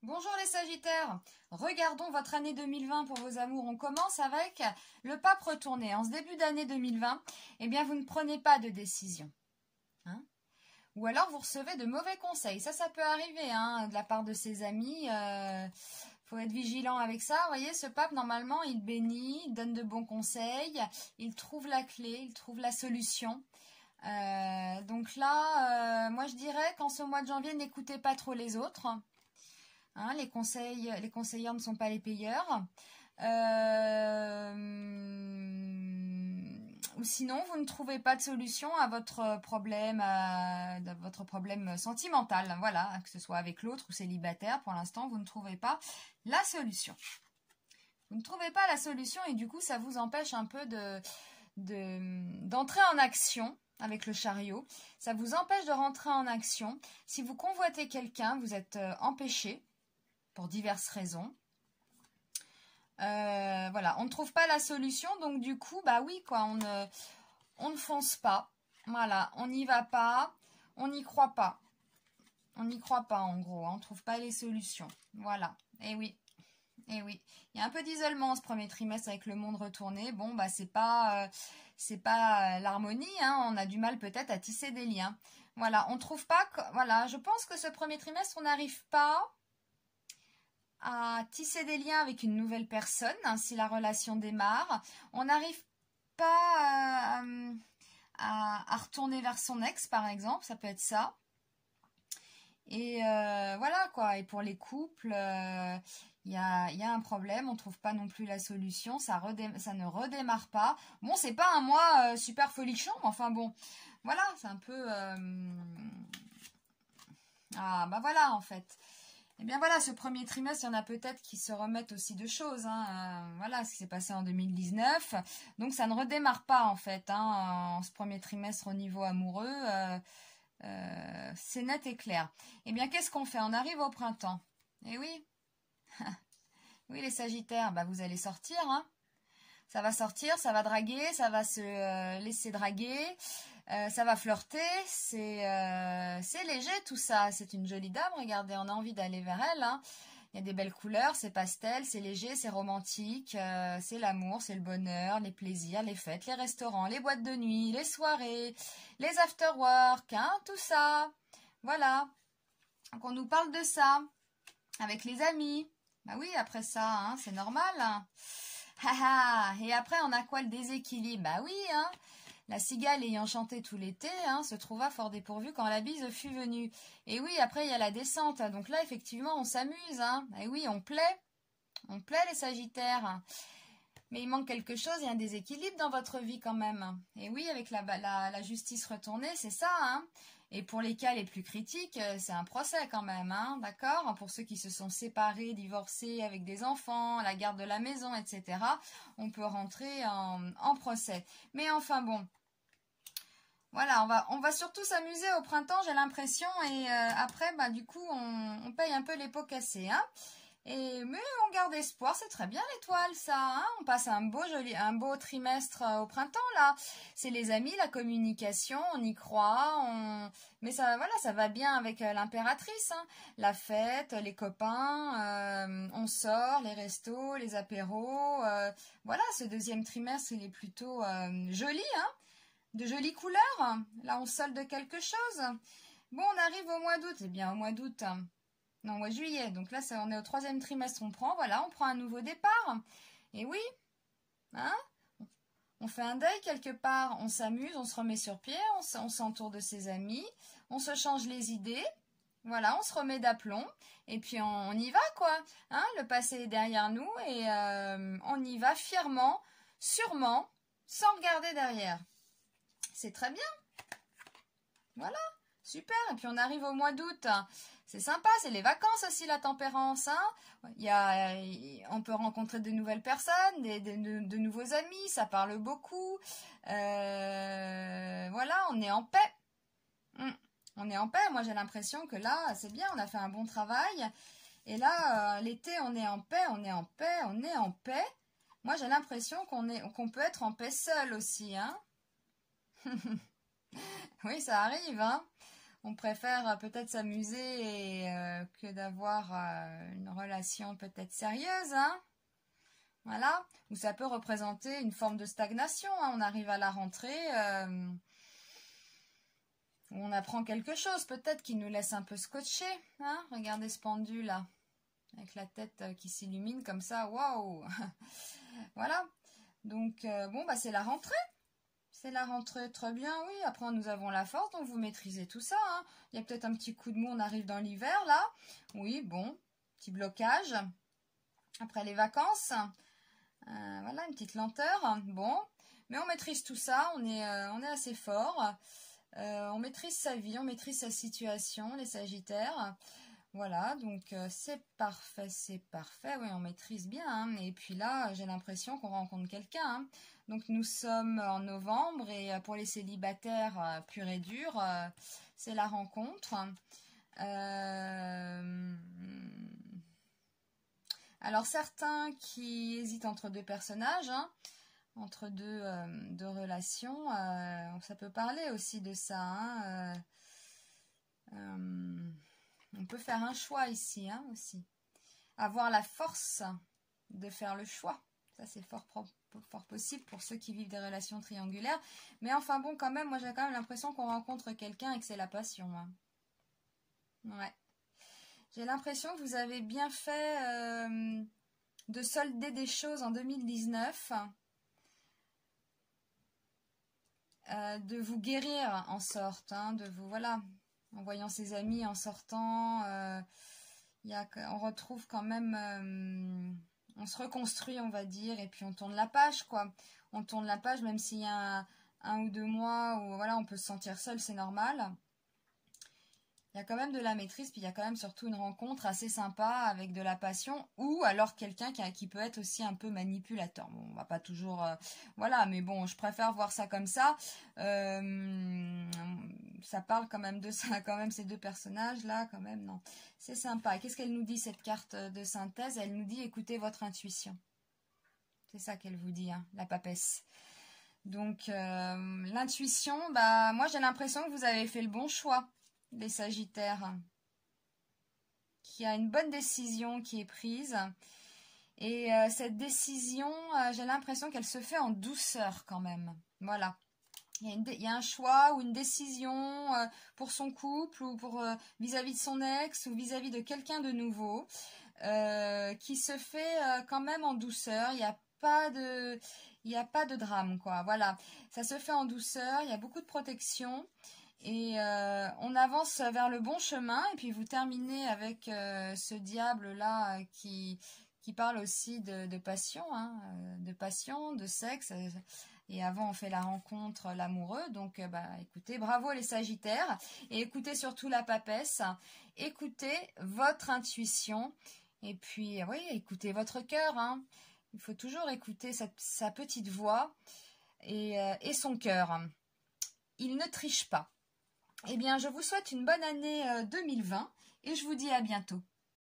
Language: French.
Bonjour les Sagittaires, regardons votre année 2020 pour vos amours. On commence avec le pape retourné. En ce début d'année 2020, eh bien vous ne prenez pas de décision. Hein, ou alors vous recevez de mauvais conseils. Ça peut arriver de la part de ses amis. Faut être vigilant avec ça. Vous voyez, ce pape, normalement, il bénit, il donne de bons conseils, il trouve la clé, il trouve la solution. Donc là, moi je dirais qu'en ce mois de janvier, n'écoutez pas trop les autres. Hein, les conseillers ne sont pas les payeurs. Ou sinon, vous ne trouvez pas de solution à votre problème sentimental. Voilà, que ce soit avec l'autre ou célibataire, pour l'instant, vous ne trouvez pas la solution. Vous ne trouvez pas la solution et du coup, ça vous empêche un peu d'entrer en action avec le chariot. Ça vous empêche de rentrer en action. Si vous convoitez quelqu'un, vous êtes empêché pour diverses raisons. Voilà, on ne trouve pas la solution, donc du coup, bah oui, quoi, on ne fonce pas. Voilà, on n'y va pas, on n'y croit pas. On n'y croit pas, en gros, on ne trouve pas les solutions. Voilà, et oui. Et oui, il y a un peu d'isolement ce premier trimestre avec le monde retourné. Bon, bah c'est pas l'harmonie, on a du mal peut-être à tisser des liens. Voilà, on trouve pas, voilà, je pense que ce premier trimestre, on n'arrive pas à tisser des liens avec une nouvelle personne, si la relation démarre. On n'arrive pas à retourner vers son ex, par exemple, ça peut être ça. Et voilà quoi, et pour les couples, il y a un problème, on ne trouve pas non plus la solution, ça ne redémarre pas. Bon, c'est pas un mois super folichon, mais enfin bon, voilà, c'est un peu... Ah, bah voilà, en fait. Eh bien voilà, ce premier trimestre, il y en a peut-être qui se remettent aussi de choses. Voilà ce qui s'est passé en 2019. Donc ça ne redémarre pas en fait, en ce premier trimestre au niveau amoureux. C'est net et clair. Eh bien qu'est-ce qu'on fait? On arrive au printemps. Eh oui, oui les Sagittaires, bah, vous allez sortir. Ça va sortir, ça va draguer, ça va se laisser draguer. Ça va flirter, c'est léger tout ça, c'est une jolie dame, regardez, on a envie d'aller vers elle, Il y a des belles couleurs, c'est pastel, c'est léger, c'est romantique, c'est l'amour, c'est le bonheur, les plaisirs, les fêtes, les restaurants, les boîtes de nuit, les soirées, les after-work, tout ça, voilà, donc on nous parle de ça, avec les amis, bah oui, après ça, c'est normal, et après on a quoi, le déséquilibre, bah oui, La cigale ayant chanté tout l'été, se trouva fort dépourvue quand la bise fut venue. Et oui, après il y a la descente, donc là effectivement on s'amuse, Et oui, on plaît les Sagittaires. Mais il manque quelque chose, il y a un déséquilibre dans votre vie quand même. Et oui, avec la justice retournée, c'est ça, Et pour les cas les plus critiques, c'est un procès quand même, d'accord? Pour ceux qui se sont séparés, divorcés avec des enfants, la garde de la maison, etc., on peut rentrer en procès. Mais enfin bon, voilà, on va surtout s'amuser au printemps, j'ai l'impression, et après, bah du coup, on paye un peu les pots cassés, mais on garde espoir, c'est très bien l'étoile, ça, On passe un beau trimestre au printemps, là. C'est les amis, la communication, on y croit, mais ça, voilà, ça va bien avec l'impératrice, La fête, les copains, on sort, les restos, les apéros, voilà, ce deuxième trimestre, il est plutôt joli, de jolies couleurs. Là, on solde quelque chose. Bon, on arrive au mois d'août. Eh bien, au mois d'août, non, au mois de juillet. Donc là, on est au troisième trimestre. On prend un nouveau départ. Et oui, on fait un deuil quelque part. On s'amuse, on se remet sur pied, on s'entoure de ses amis, on se change les idées. Voilà, on se remet d'aplomb. Et puis, on y va, quoi. Le passé est derrière nous et on y va fièrement, sûrement, sans regarder derrière. C'est très bien. Voilà, super. Et puis on arrive au mois d'août. C'est sympa, c'est les vacances aussi, la tempérance. On peut rencontrer de nouvelles personnes, de nouveaux amis, ça parle beaucoup. Voilà, on est en paix. On est en paix. Moi, j'ai l'impression que là, c'est bien, on a fait un bon travail. Et là, l'été, on est en paix, on est en paix, on est en paix. Moi, j'ai l'impression qu'on peut être en paix seul aussi, Oui, ça arrive, On préfère peut-être s'amuser que d'avoir une relation peut-être sérieuse, hein. Voilà. Ou ça peut représenter une forme de stagnation, hein. On arrive à la rentrée, où on apprend quelque chose, peut-être qui nous laisse un peu scotché, hein. Regardez ce pendule là, avec la tête qui s'illumine comme ça, waouh. Voilà. Donc, bon, bah c'est la rentrée. C'est la rentrée, très bien, oui. Après, nous avons la force, donc vous maîtrisez tout ça, hein. Il y a peut-être un petit coup de mou, on arrive dans l'hiver, là. Oui, bon, petit blocage. Après les vacances, voilà, une petite lenteur. Bon, mais on maîtrise tout ça, on est assez fort. On maîtrise sa vie, on maîtrise sa situation, les Sagittaires. Voilà, donc c'est parfait, oui, on maîtrise bien, hein. Et puis là, j'ai l'impression qu'on rencontre quelqu'un, hein. Donc nous sommes en novembre et pour les célibataires purs et durs, c'est la rencontre. Alors certains qui hésitent entre deux personnages, hein, entre deux relations, ça peut parler aussi de ça, hein. On peut faire un choix ici, hein, aussi. Avoir la force de faire le choix. Ça, c'est fort possible pour ceux qui vivent des relations triangulaires. Mais enfin bon, quand même, moi j'ai quand même l'impression qu'on rencontre quelqu'un et que c'est la passion, hein. Ouais. J'ai l'impression que vous avez bien fait de solder des choses en 2019. De vous guérir en sorte, hein, de vous, voilà, en voyant ses amis en sortant, on retrouve quand même, on se reconstruit, on va dire, et puis on tourne la page, quoi. On tourne la page, même s'il y a un ou 2 mois où, voilà, on peut se sentir seul, c'est normal. Il y a quand même de la maîtrise, puis il y a quand même surtout une rencontre assez sympa avec de la passion, ou alors quelqu'un qui peut être aussi un peu manipulateur. Bon, on va pas toujours... voilà, mais bon, je préfère voir ça comme ça. Ça parle quand même de ça, quand même, ces deux personnages-là, quand même, non. C'est sympa. Qu'est-ce qu'elle nous dit, cette carte de synthèse? Elle nous dit, écoutez votre intuition. C'est ça qu'elle vous dit, hein, la papesse. Donc, l'intuition, bah, moi, j'ai l'impression que vous avez fait le bon choix. Les Sagittaires, qui a une bonne décision qui est prise. Et cette décision, j'ai l'impression qu'elle se fait en douceur quand même. Voilà. Il y a un choix ou une décision pour son couple ou pour vis-à-vis de son ex ou vis-à-vis de quelqu'un de nouveau qui se fait quand même en douceur. Il n'y a pas de drame, quoi. Voilà. Ça se fait en douceur. Il y a beaucoup de protection. Et on avance vers le bon chemin. Et puis vous terminez avec ce diable-là qui parle aussi de passion, hein, de passion, de sexe. Et avant, on fait la rencontre, l'amoureux. Donc, bah, écoutez, bravo les Sagittaires. Et écoutez surtout la papesse. Écoutez votre intuition. Et puis, oui, écoutez votre cœur, hein. Il faut toujours écouter sa petite voix et son cœur. Il ne triche pas. Eh bien, je vous souhaite une bonne année 2020 et je vous dis à bientôt.